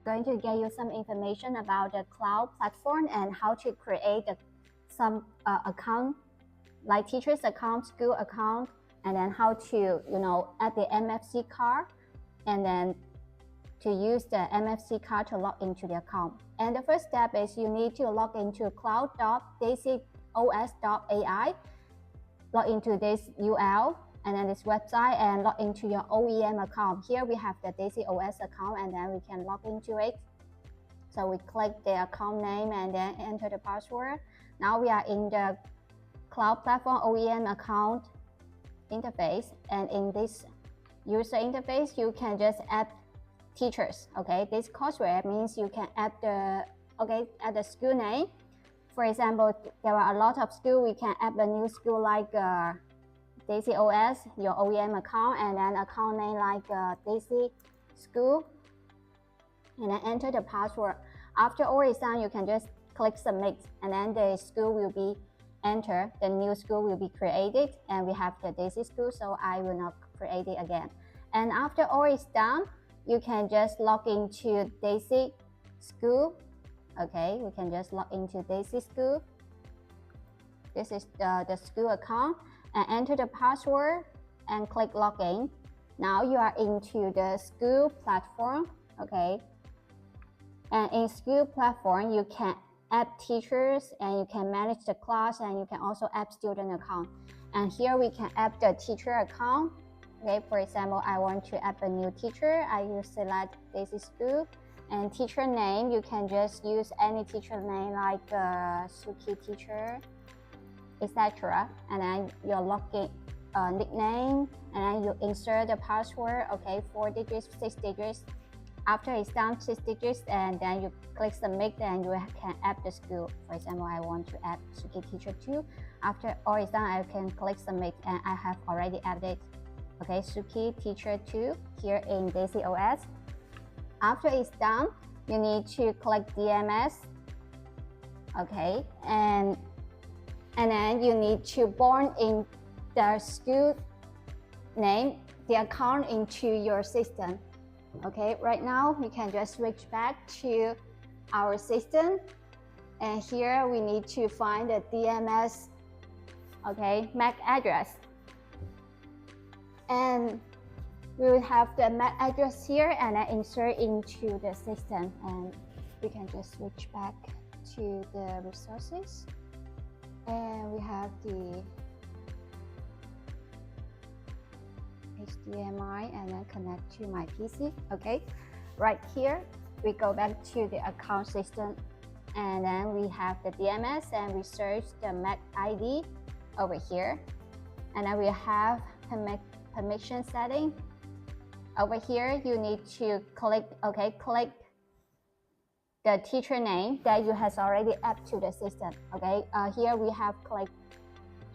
going to get you some information about the cloud platform and how to create some account, like teacher's account, school account, and then how to add the NFC card, and then to use the NFC card to log into the account. And the first step is you need to log into cloud.DaisyOS.ai, log into this URL and then this website, and log into your OEM account. Here we have the DaisyOS account, and then we can log into it. So we click the account name and then enter the password. Now we are in the cloud platform OEM account interface, and in this user interface you can just add teachers. Okay, this courseware means you can add the school name. For example, there are a lot of schools. We can add a new school like DaisyOS, your OEM account, and then account name like Daisy School, and then enter the password. After all is done, you can just click submit, and then the school will be entered. The new school will be created, and we have the Daisy School, so I will not create it again. And after all is done, you can just log into Daisy School. Okay, we can just log into Daisy School. This is the school account, and enter the password and click login. Now you are into the school platform. Okay, and in school platform you can add teachers, and you can manage the class, and you can also add student account. And here we can add the teacher account. Okay, for example, I want to add a new teacher. I will select Daisy School, and teacher name, you can just use any teacher name like Suki teacher, etc. And then your login nickname, and then you insert the password. Okay, 4 digits, 6 digits. After it's done 6 digits, and then you click submit, and you can add the school. For example, I want to add Suki teacher 2. After all is done, I can click submit, and I have already added Suki teacher 2 here in DaisyOS. After it's done, you need to click DMS. Okay, and then you need to board in the school name, the account into your system. Okay, right now we can just switch back to our system, and here we need to find the DMS MAC address, and we will have the MAC address here, and then insert into the system, and we can just switch back to the resources, and we have the HDMI, and then connect to my PC. Okay, right here we go back to the account system, and then we have the DMS, and we search the MAC ID over here, and then we have permission setting. Over here you need to click the teacher name that you has already added to the system. Okay, here we have click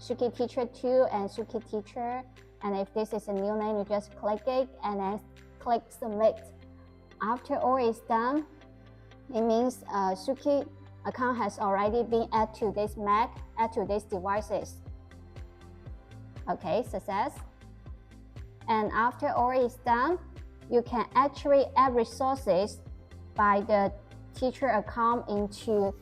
Suki teacher 2 and Suki teacher. And if this is a new name, you just click it and then click submit. After all is done, it means Suki account has already been added to this Mac, added to these devices. Okay, success. And after all is done, you can actually add resources by the teacher account into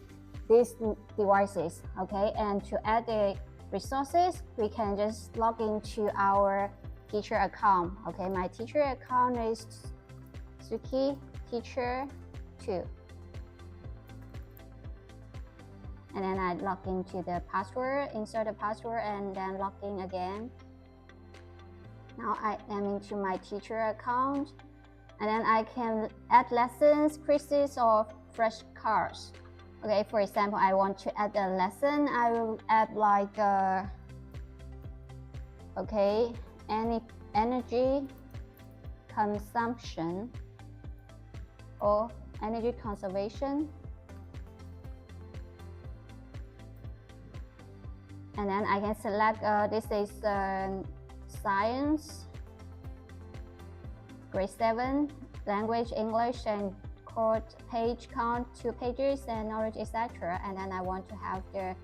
these devices. Okay, and to add the resources, we can just log into our teacher account. Okay, my teacher account is Suki teacher 2, and then I log into the password, insert the password, and then log in again. Now I am into my teacher account, and then I can add lessons, quizzes, or flashcards. Okay, for example, I want to add a lesson. I will add like any energy consumption or energy conservation, and then I can select this is science, grade 7, language English, and page count 2 pages, and knowledge, etc. And then I want to have the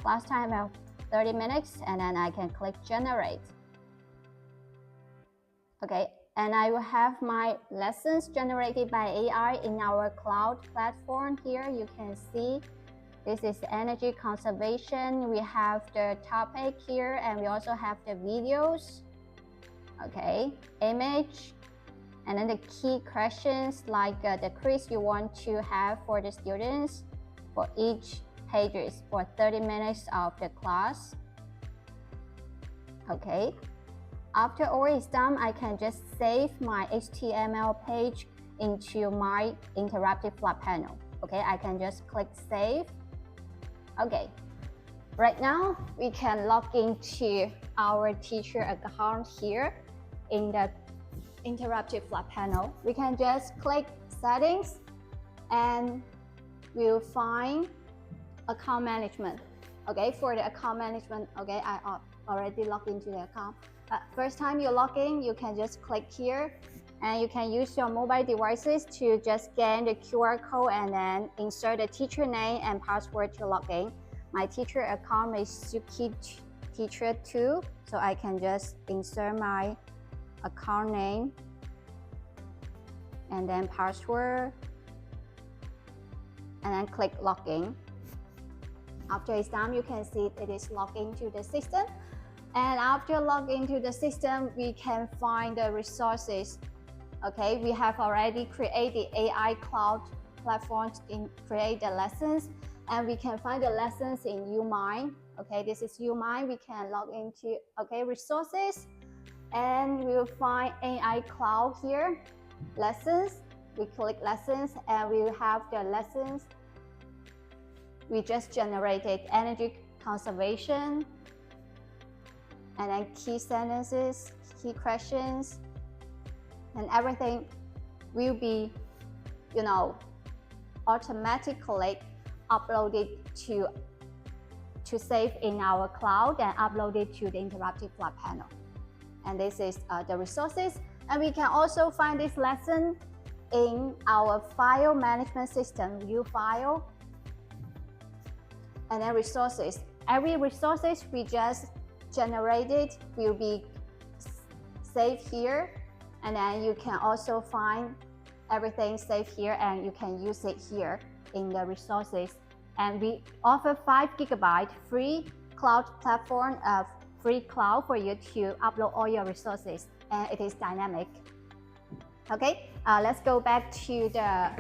class time of 30 minutes, and then I can click generate. Okay, and I will have my lessons generated by AI in our cloud platform. Here you can see this is energy conservation. We have the topic here, and we also have the videos, okay, image, and then the key questions like the quiz you want to have for the students for each pages for 30 minutes of the class. Okay, after all is done, I can just save my HTML page into my interactive flat panel. Okay, I can just click save. Okay, right now we can log into our teacher account here in the interactive flat panel. We can just click settings and we'll find account management. Okay, for the account management, okay, I already logged into the account. First time you log in, you can just click here and you can use your mobile devices to just scan the QR code and then insert the teacher name and password to log in. My teacher account is Suki Teacher 2, so I can just insert my account name and then password and then click login. After it's done, you can see it is logged into the system. And after logging into the system, we can find the resources. Okay, we have already created AI cloud platforms in create the lessons, and we can find the lessons in UMind. Okay, this is UMind. We can log into resources, and we will find AI cloud here, lessons. We click lessons, and we will have the lessons. We just generated energy conservation, and then key sentences, key questions, and everything will be, automatically uploaded to save in our cloud and uploaded to the interactive flat panel. And this is the resources. And we can also find this lesson in our file management system, view file, and then resources. Every resources we just generated will be saved here, and then you can also find everything saved here and you can use it here in the resources. And we offer 5 GB free cloud platform of free cloud for you to upload all your resources, and it is dynamic. Okay, let's go back to the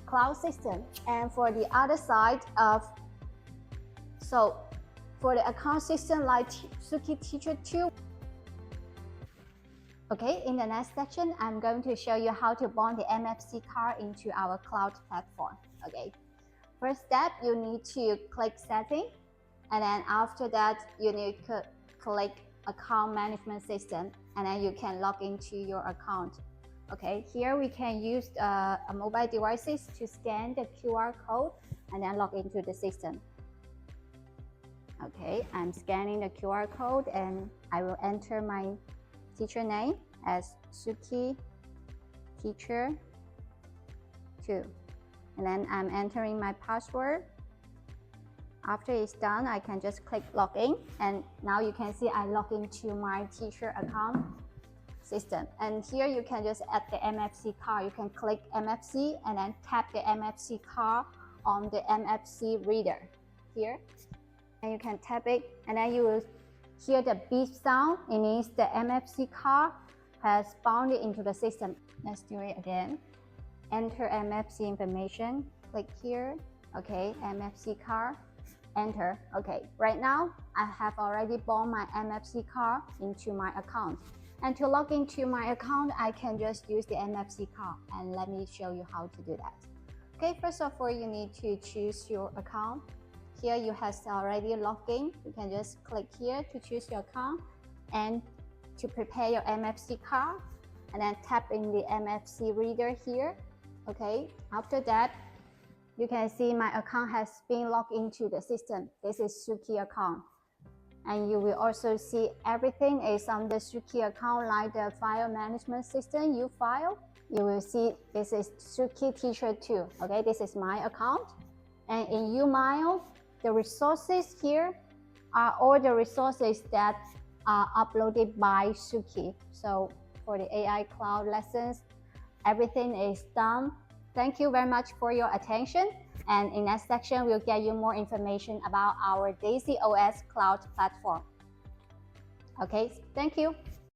cloud system. And for the other side of, for the account system like Suki Teacher 2. Okay, in the next section, I'm going to show you how to bond the NFC card into our cloud platform. Okay, first step, you need to click setting, and then after that, you need to click account management system, and then you can log into your account. Okay, here we can use a mobile devices to scan the QR code and then log into the system. Okay, I'm scanning the QR code and I will enter my teacher name as Suki Teacher 2. And then I'm entering my password. After it's done, I can just click login. And now you can see I log into my teacher account system. And here you can just add the NFC card. You can click MFC and then tap the MFC card on the MFC reader here. And you can tap it, and then you will hear the beep sound. It means the MFC card has bound into the system. Let's do it again. Enter MFC information, click here. Okay, MFC card, enter. Okay, right now I have already bound my MFC card into my account. And to log into my account, I can just use the MFC card, and let me show you how to do that. Okay, first of all, you need to choose your account. Here you have already logged in. You can just click here to choose your account and to prepare your MFC card, and then tap in the MFC reader here. Okay, after that, you can see my account has been logged into the system. This is Suki account. And you will also see everything is on the Suki account, like the file management system, U-File. You will see this is Suki Teacher 2. Okay, this is my account. And in UMind, the resources here are all the resources that are uploaded by Suki. So for the AI cloud lessons. Everything is done. Thank you very much for your attention. And in next section, we'll get you more information about our DaisyOS cloud platform. Okay, thank you.